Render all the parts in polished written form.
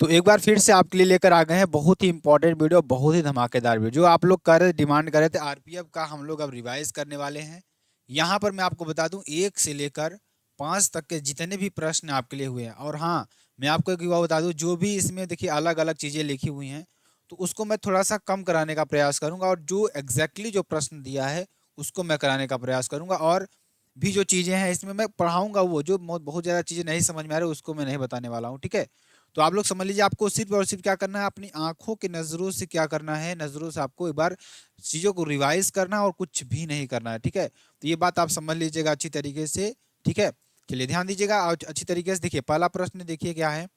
तो एक बार फिर से आपके लिए लेकर आ गए हैं बहुत ही इंपॉर्टेंट वीडियो, बहुत ही धमाकेदार वीडियो। जो आप लोग कर रहे डिमांड कर रहे थे आरपीएफ का, हम लोग अब रिवाइज करने वाले हैं। यहाँ पर मैं आपको बता दूं 1 से लेकर 5 तक के जितने भी प्रश्न आपके लिए हुए हैं। और हाँ, मैं आपको एक बात बता दूं, जो भी इसमें देखिए अलग अलग चीज़ें लिखी हुई हैं तो उसको मैं थोड़ा सा कम कराने का प्रयास करूंगा, और जो एग्जैक्टली जो प्रश्न दिया है उसको मैं कराने का प्रयास करूंगा। और भी जो चीज़ें हैं इसमें मैं पढ़ाऊंगा, वो जो बहुत ज़्यादा चीज़ें नहीं समझ में आ रही उसको मैं नहीं बताने वाला हूँ, ठीक है। तो आप लोग समझ लीजिए, आपको सिर्फ और सिर्फ क्या करना है, अपनी आंखों की नजरों से क्या करना है, नजरों से आपको एक बार चीजों को रिवाइज करना है और कुछ भी नहीं करना है, ठीक है। तो ये बात आप समझ लीजिएगा अच्छी तरीके से, ठीक है। चलिए ध्यान दीजिएगा और अच्छी तरीके से देखिए। पहला प्रश्न देखिए क्या है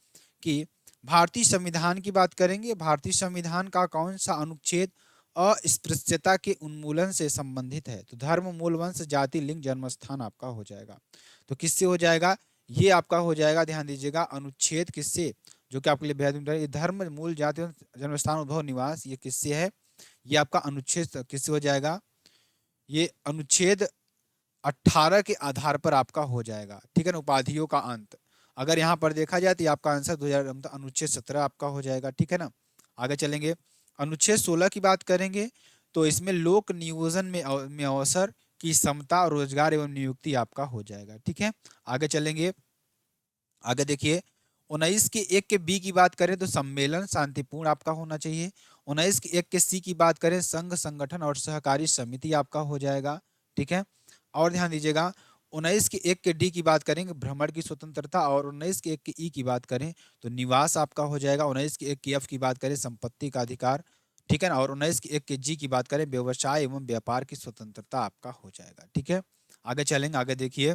कि भारतीय संविधान की बात करेंगे। भारतीय संविधान का कौन सा अनुच्छेद अस्पृश्यता के उन्मूलन से संबंधित है? तो धर्म, मूल, वंश, जाति, लिंग, जन्मस्थान आपका हो जाएगा। तो किससे हो जाएगा? ये आपका हो जाएगा, ध्यान दीजिएगा, अनुच्छेद किससे, जो कि आपके लिए बेहद इंपॉर्टेंट। ये धर्म, मूल, जाति, जन्मस्थान, उद्भव, निवास, ये किससे है? ये आपका अनुच्छेद किससे हो जाएगा? ये अनुच्छेद 18 के आधार पर आपका हो जाएगा, ठीक है ना। उपाधियों का अंत अगर यहाँ पर देखा जाए तो आपका आंसर 2000 मतलब अनुच्छेद 17 आपका हो जाएगा, ठीक है ना। आगे चलेंगे, अनुच्छेद 16 की बात करेंगे तो इसमें लोक नियोजन में अवसर की समता, रोजगार एवं नियुक्ति आपका हो जाएगा, ठीक है। आगे चलेंगे, आगे देखिए, 19 के 1 के बी की बात करें तो सम्मेलन शांतिपूर्ण आपका होना चाहिए। 19 के 1 के सी की बात करें, संघ, संगठन और सहकारी समिति आपका हो जाएगा, ठीक है। और ध्यान दीजिएगा, 19 के 1 के डी की बात करेंगे, भ्रमण की स्वतंत्रता। और 19 के 1 के ई की बात करें तो निवास आपका हो जाएगा। 19 के 1 की एफ की बात करें, संपत्ति का अधिकार, ठीक है ना। और 19 के 1 के जी की बात करें, व्यवसाय एवं व्यापार की स्वतंत्रता आपका हो जाएगा, ठीक है। आगे चलेंगे, आगे देखिए,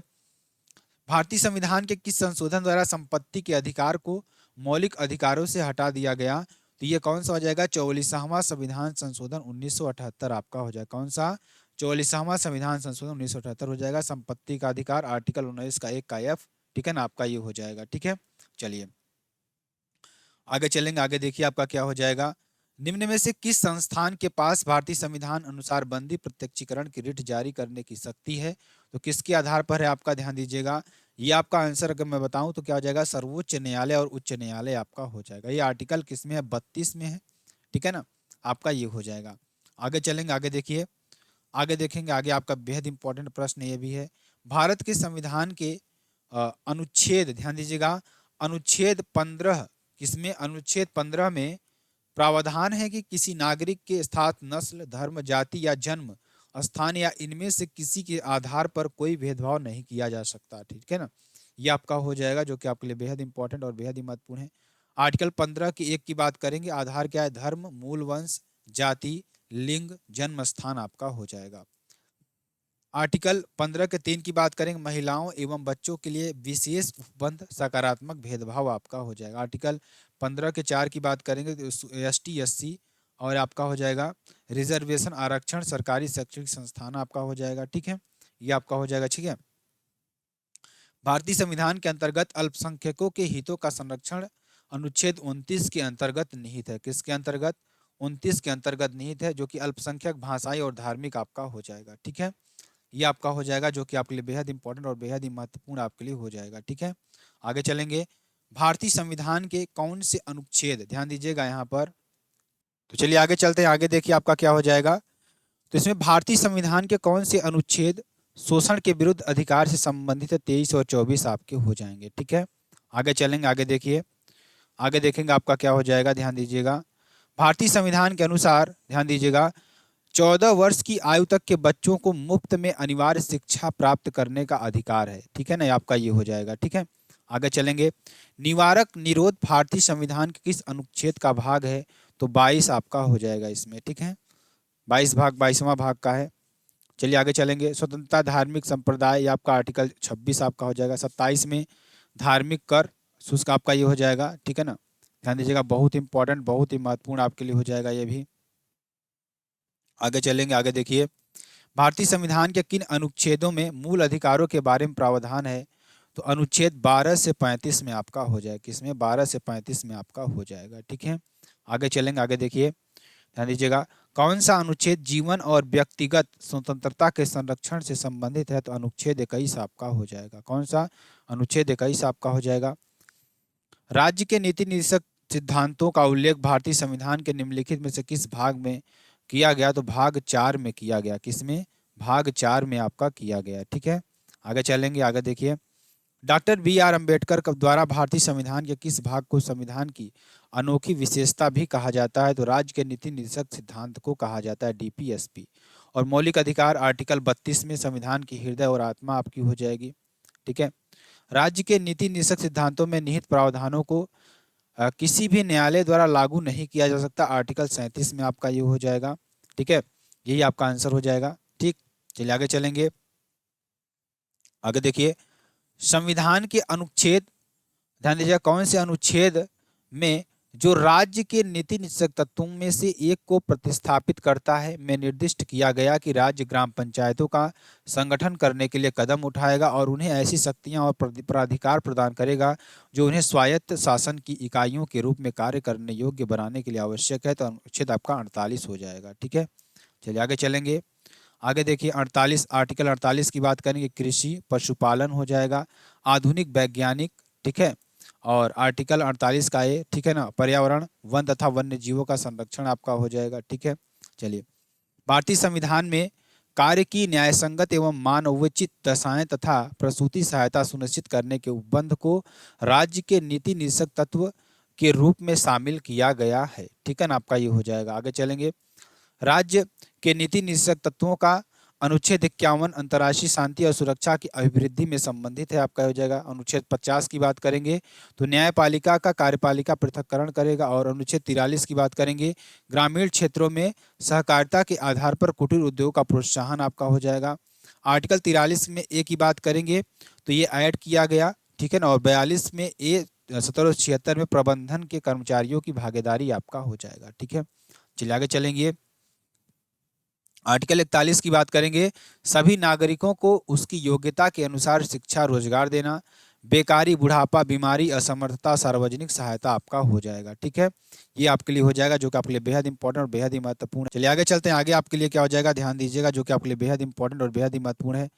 भारतीय संविधान के किस संशोधन द्वारा संपत्ति के अधिकार को मौलिक अधिकारों से हटा दिया गया? तो ये कौन सा हो जाएगा? 44वां संविधान संशोधन 1978 आपका हो जाएगा। कौन सा? 44वां संविधान संशोधन 1978 हो जाएगा। संपत्ति का अधिकार आर्टिकल 19 का 1 का एफ, ठीक है ना, आपका ये हो जाएगा, ठीक है। चलिए आगे चलेंगे, आगे देखिए आपका क्या हो जाएगा। निम्न में से किस संस्थान के पास भारतीय संविधान अनुसार बंदी प्रत्यक्षीकरण की रिट जारी करने की शक्ति है? तो किसके आधार पर है आपका? ध्यान दीजिएगा, ये आपका आंसर अगर मैं बताऊं तो क्या हो जाएगा? सर्वोच्च न्यायालय और उच्च न्यायालय आपका हो जाएगा। ये आर्टिकल किसमें है? 32 में है, ठीक है ना, आपका ये हो जाएगा। आगे चलेंगे, आगे देखिए, आगे देखेंगे, आगे आपका बेहद इंपॉर्टेंट प्रश्न ये भी है। भारत के संविधान के अनुच्छेद, ध्यान दीजिएगा, अनुच्छेद 15, किसमें? अनुच्छेद 15 में प्रावधान है कि किसी नागरिक के स्थान, नस्ल, धर्म, जाति या जन्म स्थान या इनमें से किसी के आधार पर कोई भेदभाव नहीं किया जा सकता, ठीक है ना। ये आपका हो जाएगा, जो कि आपके लिए बेहद इंपॉर्टेंट और बेहद ही महत्वपूर्ण है। आर्टिकल 15 की 1 की बात करेंगे, आधार क्या है? धर्म, मूल, वंश, जाति, लिंग, जन्म स्थान आपका हो जाएगा। आर्टिकल 15 के 3 की बात करेंगे, महिलाओं एवं बच्चों के लिए विशेष उपबंध, सकारात्मक भेदभाव आपका हो जाएगा। आर्टिकल 15 के 4 की बात करेंगे तो एसटी, एससी और आपका हो जाएगा रिजर्वेशन, आरक्षण, सरकारी शैक्षणिक संस्थान आपका हो जाएगा, ठीक है। ये आपका हो जाएगा, ठीक है। भारतीय संविधान के अंतर्गत अल्पसंख्यकों के हितों का संरक्षण अनुच्छेद 29 के अंतर्गत निहित है। किसके अंतर्गत? 29 के अंतर्गत निहित है, जो कि अल्पसंख्यक, भाषाई और धार्मिक आपका हो जाएगा, ठीक है। ये आपका हो जाएगा, जो कि आपके लिए बेहद इंपॉर्टेंट और बेहद ही महत्वपूर्ण आपके लिए हो जाएगा, ठीक है। आगे चलेंगे, भारतीय संविधान के कौन से अनुच्छेद, ध्यान दीजिएगा यहाँ पर, तो चलिए आगे चलते हैं, आगे देखिए आपका क्या हो जाएगा। तो इसमें भारतीय संविधान के कौन से अनुच्छेद शोषण के विरुद्ध अधिकार से संबंधित है? 23 और 24 आपके हो जाएंगे, ठीक है। आगे चलेंगे, आगे देखिए, आगे देखेंगे आपका क्या हो जाएगा, ध्यान दीजिएगा। भारतीय संविधान के अनुसार, ध्यान दीजिएगा, 14 वर्ष की आयु तक के बच्चों को मुफ्त में अनिवार्य शिक्षा प्राप्त करने का अधिकार है, ठीक है ना, आपका ये हो जाएगा, ठीक है। आगे चलेंगे, निवारक निरोध भारतीय संविधान के किस अनुच्छेद का भाग है? तो 22 आपका हो जाएगा इसमें, ठीक है। 22 भाग 22वां भाग का है। चलिए आगे चलेंगे, स्वतंत्रता, धार्मिक संप्रदाय, ये आपका आर्टिकल 26 आपका हो जाएगा। 27 में धार्मिक कर शुष्क आपका ये हो जाएगा, ठीक है ना। ध्यान दीजिएगा, बहुत इंपॉर्टेंट, बहुत ही महत्वपूर्ण आपके लिए हो जाएगा ये भी। आगे चलेंगे, आगे देखिए, भारतीय संविधान के किन अनुच्छेदों में मूल अधिकारों के बारे में प्रावधान है? तो अनुच्छेद 12 से 35 में आपका हो जाएगा। किसमें? 12 से 35 में आपका हो जाएगा, ठीक है। आगे चलेंगे, आगे देखिए, ध्यान दीजिएगा, कौन सा अनुच्छेद जीवन और व्यक्तिगत स्वतंत्रता के संरक्षण से संबंधित है? तो अनुच्छेद 21 आपका हो जाएगा। कौन सा? अनुच्छेद 21 आपका हो जाएगा। राज्य के नीति निर्देशक सिद्धांतों का उल्लेख भारतीय संविधान के निम्नलिखित में से किस भाग में किया गया? तो भाग 4 में किया गया। किसमें? भाग 4 में आपका किया गया। ठीक है, आगे चलेंगे, आगे देखिए। डॉक्टर बी आर अम्बेडकर द्वारा भारतीय संविधान के किस भाग को संविधान की अनोखी विशेषता भी कहा जाता है? तो राज्य के नीति निर्देशक सिद्धांत को कहा जाता है डीपीएसपी। और मौलिक अधिकार आर्टिकल 32 में संविधान की हृदय और आत्मा आपकी हो जाएगी। ठीक है, राज्य के नीति निर्देशक सिद्धांतों में निहित प्रावधानों को किसी भी न्यायालय द्वारा लागू नहीं किया जा सकता। आर्टिकल 37 में आपका ये हो जाएगा। ठीक है, यही आपका आंसर हो जाएगा। ठीक, चलिए आगे चलेंगे, आगे देखिए। संविधान के अनुच्छेद, ध्यान दीजिए, कौन से अनुच्छेद में जो राज्य के नीति निश्चक तत्वों में से एक को प्रतिस्थापित करता है में निर्दिष्ट किया गया कि राज्य ग्राम पंचायतों का संगठन करने के लिए कदम उठाएगा और उन्हें ऐसी शक्तियां और प्राधिकार प्रदान करेगा जो उन्हें स्वायत्त शासन की इकाइयों के रूप में कार्य करने योग्य बनाने के लिए आवश्यक है। तो अनुच्छेद आपका 48 हो जाएगा। ठीक है, चलिए आगे चलेंगे, आगे देखिए। 48, आर्टिकल 48 की बात करेंगे, कृषि पशुपालन हो जाएगा, आधुनिक वैज्ञानिक। ठीक है, और आर्टिकल 48 का ये, ठीक है ना, पर्यावरण वन तथा वन्य जीवों का संरक्षण आपका हो जाएगा। ठीक है, चलिए। भारतीय संविधान में कार्य की न्यायसंगत एवं मानवोचित दशाएं तथा प्रसूति सहायता सुनिश्चित करने के उपबंध को राज्य के नीति निर्देशक तत्व के रूप में शामिल किया गया है। ठीक है ना, आपका ये हो जाएगा। आगे चलेंगे। राज्य के नीति निर्देशक तत्वों का अनुच्छेद 51 अंतर्राष्ट्रीय शांति और सुरक्षा की अभिवृद्धि में संबंधित है, आपका हो जाएगा। अनुच्छेद 50 की बात करेंगे तो न्यायपालिका का कार्यपालिका पृथक्करण करेगा। और अनुच्छेद 43 की बात करेंगे, ग्रामीण क्षेत्रों में सहकारिता के आधार पर कुटीर उद्योग का प्रोत्साहन आपका हो जाएगा। आर्टिकल 43 में ए की बात करेंगे तो ये ऐड किया गया। ठीक है ना, और 42 में ए 1776 में प्रबंधन के कर्मचारियों की भागीदारी आपका हो जाएगा। ठीक है, चलिए आगे चलेंगे। आर्टिकल 41 की बात करेंगे, सभी नागरिकों को उसकी योग्यता के अनुसार शिक्षा रोजगार देना, बेकारी बुढ़ापा बीमारी असमर्थता सार्वजनिक सहायता आपका हो जाएगा। ठीक है, ये आपके लिए हो जाएगा, जो कि आपके लिए बेहद इंपॉर्टेंट और बेहद ही महत्वपूर्ण है। चलिए आगे चलते हैं, आगे आपके लिए क्या हो जाएगा, ध्यान दीजिएगा, जो कि आपके लिए बेहद इंपॉर्टेंट और बेहद ही महत्वपूर्ण है।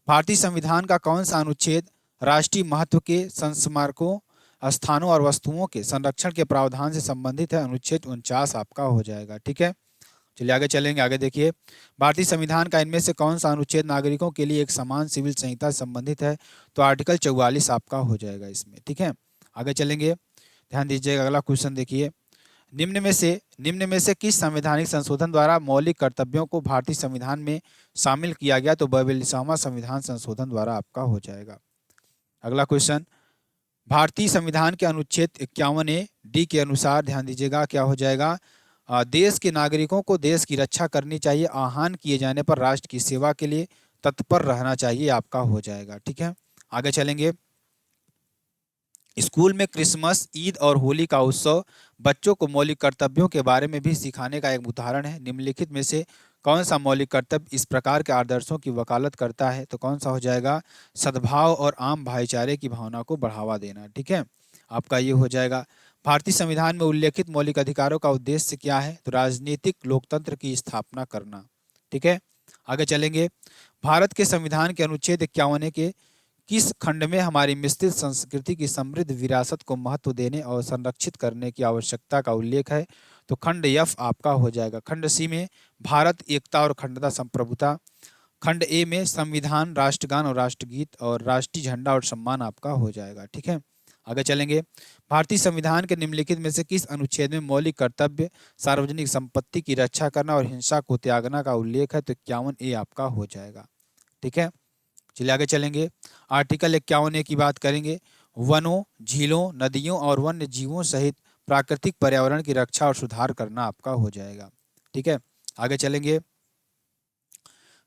भारतीय संविधान का कौन सा अनुच्छेद राष्ट्रीय महत्व के संस्मारकों, स्थानों और वस्तुओं के संरक्षण के प्रावधान से संबंधित है? अनुच्छेद 49 आपका हो जाएगा। ठीक है, चलिए आगे चलेंगे, आगे देखिए। भारतीय संविधान का इनमें से कौन सा अनुच्छेद नागरिकों के लिए एक समान सिविल संहिता संबंधित है? तो आर्टिकल 44 आपका हो जाएगा इसमें। ठीक है, आगे चलेंगे, ध्यान दीजिएगा। अगला क्वेश्चन देखिए, निम्न में से किस संवैधानिक संशोधन द्वारा मौलिक कर्तव्यों को भारतीय संविधान में शामिल किया गया? तो 42वां संविधान संशोधन द्वारा आपका हो जाएगा। अगला क्वेश्चन, भारतीय संविधान के अनुच्छेद 51A डी के अनुसार, ध्यान दीजिएगा, क्या हो जाएगा, देश के नागरिकों को देश की रक्षा करनी चाहिए, आह्वान किए जाने पर राष्ट्र की सेवा के लिए तत्पर रहना चाहिए, आपका हो जाएगा। ठीक है, आगे चलेंगे। स्कूल में क्रिसमस, ईद और होली का उत्सव बच्चों को मौलिक कर्तव्यों के बारे में भी सिखाने का एक उदाहरण है। निम्नलिखित में से कौन सा मौलिक कर्तव्य इस प्रकार के आदर्शों की वकालत करता है? तो कौन सा हो जाएगा, सद्भाव और आम भाईचारे की भावना को बढ़ावा देना। ठीक है, आपका ये हो जाएगा। भारतीय संविधान में उल्लेखित मौलिक अधिकारों का उद्देश्य क्या है? तो राजनीतिक लोकतंत्र की स्थापना करना। ठीक है, आगे चलेंगे। भारत के संविधान के अनुच्छेद 51 के किस खंड में हमारी मिश्रित संस्कृति की समृद्ध विरासत को महत्व देने और संरक्षित करने की आवश्यकता का उल्लेख है? तो खंड एफ आपका हो जाएगा। खंड सी में भारत, एकता और अखंडता संप्रभुता। खंड ए में संविधान, राष्ट्रगान और राष्ट्रगीत और राष्ट्रीय झंडा और सम्मान आपका हो जाएगा। ठीक है, आगे चलेंगे। भारतीय संविधान के निम्नलिखित में से किस अनुच्छेद में मौलिक कर्तव्य सार्वजनिक संपत्ति की रक्षा करना और हिंसा को त्यागना का उल्लेख है? तो 51A आपका हो जाएगा। ठीक है, चलिए आगे चलेंगे। आर्टिकल 51A की बात करेंगे, वनों, झीलों, नदियों और वन्य जीवों सहित प्राकृतिक पर्यावरण की रक्षा और सुधार करना आपका हो जाएगा। ठीक है, आगे चलेंगे।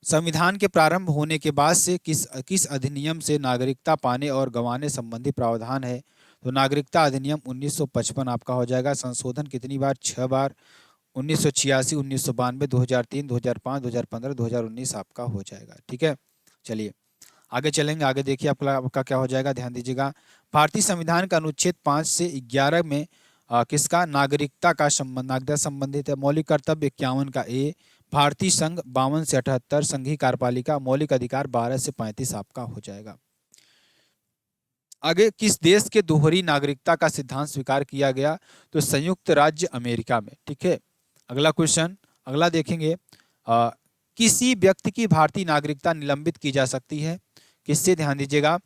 संविधान के प्रारंभ होने के बाद से किस अधिनियम से नागरिकता पाने और गंवाने संबंधी प्रावधान है? तो नागरिकता अधिनियम 1955 आपका हो जाएगा। संशोधन कितनी बार? 6 बार। 1986, 1992, 2003, 2005, 2015, 2019 आपका हो जाएगा। ठीक है, चलिए आगे चलेंगे, आगे देखिए आपका क्या हो जाएगा, ध्यान दीजिएगा। भारतीय संविधान का अनुच्छेद 5 से 11 में किसका नागरिकता का नागरिकता संबंधित है? मौलिक कर्तव्य 51 का ए, भारतीय संघ 52 से 78, संघीय कार्यपालिका, मौलिक अधिकार 12 से 35 आपका हो जाएगा। आगे, किस देश के दोहरी नागरिकता का सिद्धांत स्वीकार किया गया? तो संयुक्त राज्य अमेरिका में। ठीक है, अगला क्वेश्चन, अगला देखेंगे, किसी व्यक्ति की भारतीय नागरिकता निलंबित की जा सकती है? किससे? ध्यान दीजिएगा,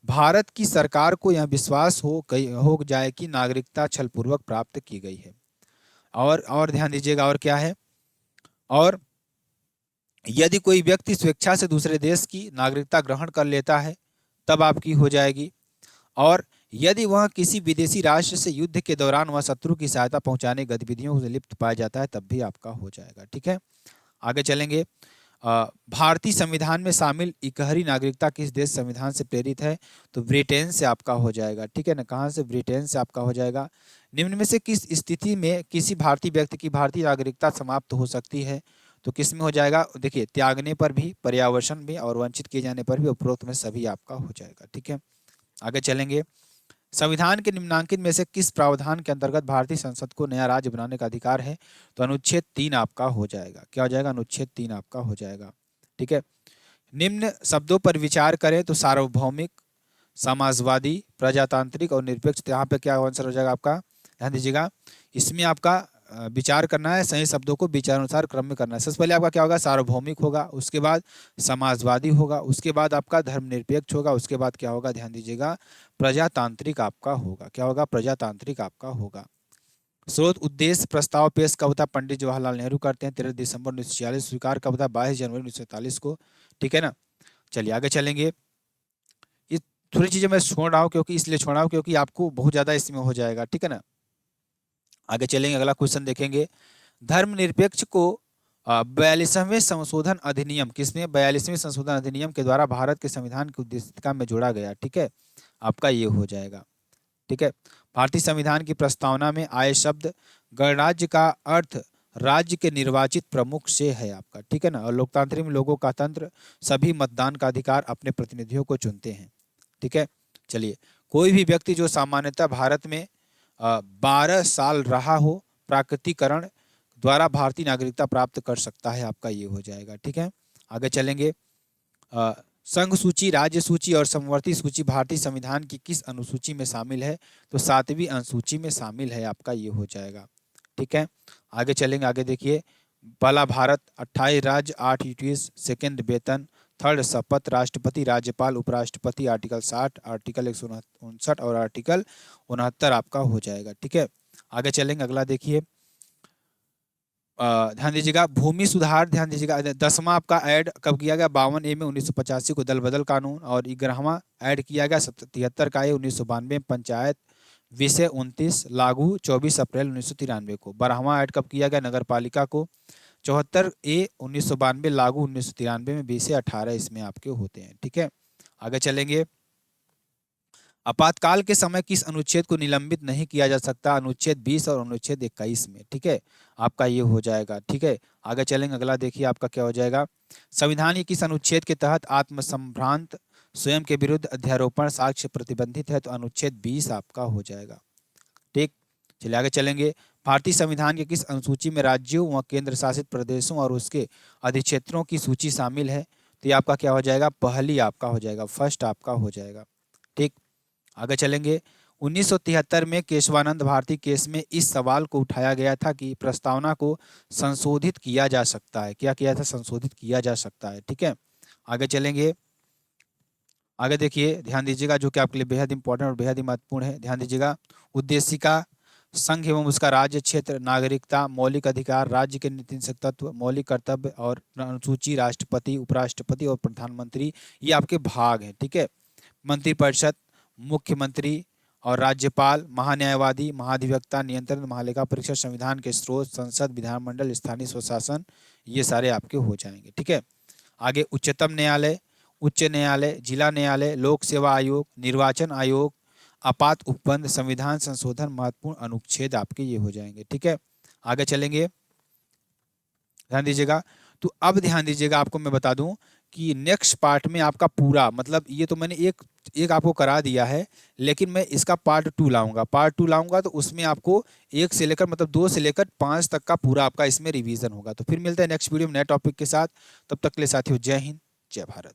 भारत की सरकार को यह विश्वास हो जाए कि नागरिकता छलपूर्वक प्राप्त की गई है। और ध्यान दीजिएगा, और क्या है, और यदि कोई व्यक्ति स्वेच्छा से दूसरे देश की नागरिकता ग्रहण कर लेता है तब आपकी हो जाएगी। और यदि वह किसी विदेशी राष्ट्र से युद्ध के दौरान वह शत्रु की सहायता पहुंचाने गतिविधियों से लिप्त पाया जाता है तब भी आपका हो जाएगा। ठीक है, आगे चलेंगे, भारतीय संविधान में शामिल इकहरी नागरिकता किस देश संविधान से प्रेरित है? तो ब्रिटेन से आपका हो जाएगा। ठीक है ना, कहाँ से? ब्रिटेन से आपका हो जाएगा। निम्न में से किस स्थिति में किसी भारतीय व्यक्ति की भारतीय नागरिकता समाप्त हो सकती है? तो किस में हो जाएगा? देखिए, त्यागने पर भी, पर्यावरण में, और वंचित किए जाने पर भी, उपरोक्त में सभी आपका हो जाएगा। ठीक है, आगे चलेंगे, संविधान के निम्नांकित में से किस प्रावधान के अंतर्गत भारतीय संसद को नया राज्य बनाने का अधिकार है? तो अनुच्छेद 3 आपका हो जाएगा। क्या हो जाएगा? अनुच्छेद 3 आपका हो जाएगा। ठीक है, निम्न शब्दों पर विचार करें तो सार्वभौमिक, समाजवादी, प्रजातांत्रिक और निरपेक्ष, यहाँ पे क्या आंसर हो जाएगा आपका? ध्यान दीजिएगा, इसमें आपका विचार करना है, सही शब्दों को विचारानुसार क्रम में करना है। सबसे पहले आपका क्या होगा? सार्वभौमिक होगा, उसके बाद समाजवादी होगा, उसके बाद आपका धर्मनिरपेक्ष होगा, उसके बाद क्या होगा? ध्यान दीजिएगा, प्रजातांत्रिक आपका होगा। क्या होगा? प्रजातांत्रिक आपका होगा। स्रोत उद्देश्य प्रस्ताव पेश कब था? पंडित जवाहरलाल नेहरू करते हैं 13 दिसंबर 1946। स्वीकार कब था? 22 जनवरी 1947 को। ठीक है ना, चलिए आगे चलेंगे। ये थोड़ी चीजें मैं छोड़ रहा हूँ, क्योंकि इसलिए छोड़ रहा हूँ क्योंकि आपको बहुत ज्यादा इसमें हो जाएगा। ठीक है ना, आगे चलेंगे, अगला क्वेश्चन देखेंगे, धर्मनिरपेक्ष को 42वें संशोधन अधिनियम, किसमें? 42वें संशोधन अधिनियम के द्वारा भारत के संविधान की उद्देशिका में जोड़ा गया। ठीक है, आपका ये हो जाएगा। ठीक है, भारतीय संविधान की प्रस्तावना में आए शब्द गणराज्य का अर्थ राज्य के निर्वाचित प्रमुख से है आपका। ठीक है ना, और लोकतांत्रिक में लोगों का तंत्र, सभी मतदान का अधिकार, अपने प्रतिनिधियों को चुनते हैं। ठीक है, चलिए, कोई भी व्यक्ति जो सामान्यतः भारत में 12 साल रहा हो, प्राकृतिकरण द्वारा भारतीय नागरिकता प्राप्त कर सकता है। आपका ये हो जाएगा। ठीक है, आगे चलेंगे, संघ सूची, राज्य सूची और समवर्ती सूची भारतीय संविधान की किस अनुसूची में शामिल है? तो 7वीं अनुसूची में शामिल है। आपका ये हो जाएगा। ठीक है, आगे चलेंगे, आगे देखिए, पहला भारत, 28 राज्य, 8 यूटीज, सेकेंड वेतन, थर्ड शपथ, राष्ट्रपति, राज्यपाल, उपराष्ट्रपति, आर्टिकल 60, आर्टिकल 159 और आर्टिकल 69 आपका हो जाएगा। ठीक है, आगे चलेंगे, अगला देखिए, ध्यान दीजिएगा, भूमि सुधार, ध्यान दीजिएगा, 10वां आपका ऐड कब किया गया? 52A में 1985 को दल बदल कानून, और 11वां ऐड किया गया 73 का 1992 पंचायत विषय 29 लागू 24 अप्रैल 1993 को। 12वां ऐड कब किया गया? नगर पालिका को। 74A 1992 लागू 1993 में, विषय 18 इसमें आपके होते हैं। ठीक है, आगे चलेंगे, आपातकाल के समय किस अनुच्छेद को निलंबित नहीं किया जा सकता? अनुच्छेद 20 और अनुच्छेद 21 में। ठीक है, आपका ये हो जाएगा। ठीक है, आगे चलेंगे, अगला देखिए, आपका क्या हो जाएगा, संविधान के किस अनुच्छेद के तहत आत्मसंभ्रांत स्वयं के विरुद्ध अध्यारोपण साक्ष्य प्रतिबंधित है? तो अनुच्छेद 20 आपका हो जाएगा। ठीक, चलिए आगे चलेंगे, भारतीय संविधान के किस अनुसूची में राज्यों व केंद्र शासित प्रदेशों और उसके अधिक्षेत्रों की सूची शामिल है? तो ये आपका क्या हो जाएगा? पहली आपका हो जाएगा, फर्स्ट आपका हो जाएगा। ठीक, आगे चलेंगे, 1973 में केशवानंद भारती केस में इस सवाल को उठाया गया था कि प्रस्तावना को संशोधित किया जा सकता है। क्या किया था? संशोधित किया जा सकता है। ठीक है, आगे चलेंगे, आगे देखिए, ध्यान दीजिएगा, जो कि आपके लिए बेहद इंपॉर्टेंट और बेहद ही महत्वपूर्ण है। ध्यान दीजिएगा, उद्देशिका, संघ एवं उसका राज्य क्षेत्र, नागरिकता, मौलिक अधिकार, राज्य के नीति तत्व, मौलिक कर्तव्य और अनुसूची, राष्ट्रपति, उपराष्ट्रपति और प्रधानमंत्री, ये आपके भाग हैं। ठीक है, मंत्रिपरिषद, मुख्यमंत्री और राज्यपाल, महान्यायवादी, महाधिवक्ता, नियंत्रण, महालेखा परीक्षक, संविधान के स्रोत, संसद, विधानमंडल, स्थानीय स्वशासन, ये सारे आपके हो जाएंगे। ठीक है, आगे उच्चतम न्यायालय, उच्च न्यायालय, जिला न्यायालय, लोक सेवा आयोग, निर्वाचन आयोग, आपात उपबंध, संविधान संशोधन, महत्वपूर्ण अनुच्छेद आपके ये हो जाएंगे। ठीक है, आगे चलेंगे, ध्यान दीजिएगा, तो अब ध्यान दीजिएगा, आपको मैं बता दूं कि नेक्स्ट पार्ट में आपका पूरा, मतलब ये तो मैंने एक आपको करा दिया है, लेकिन मैं इसका पार्ट 2 लाऊंगा। पार्ट 2 लाऊंगा तो उसमें आपको 1 से लेकर, मतलब 2 से लेकर 5 तक का पूरा आपका इसमें रिवीजन होगा। तो फिर मिलते हैं नेक्स्ट वीडियो में नए टॉपिक के साथ। तब तक के लिए साथियों, जय हिंद, जय भारत।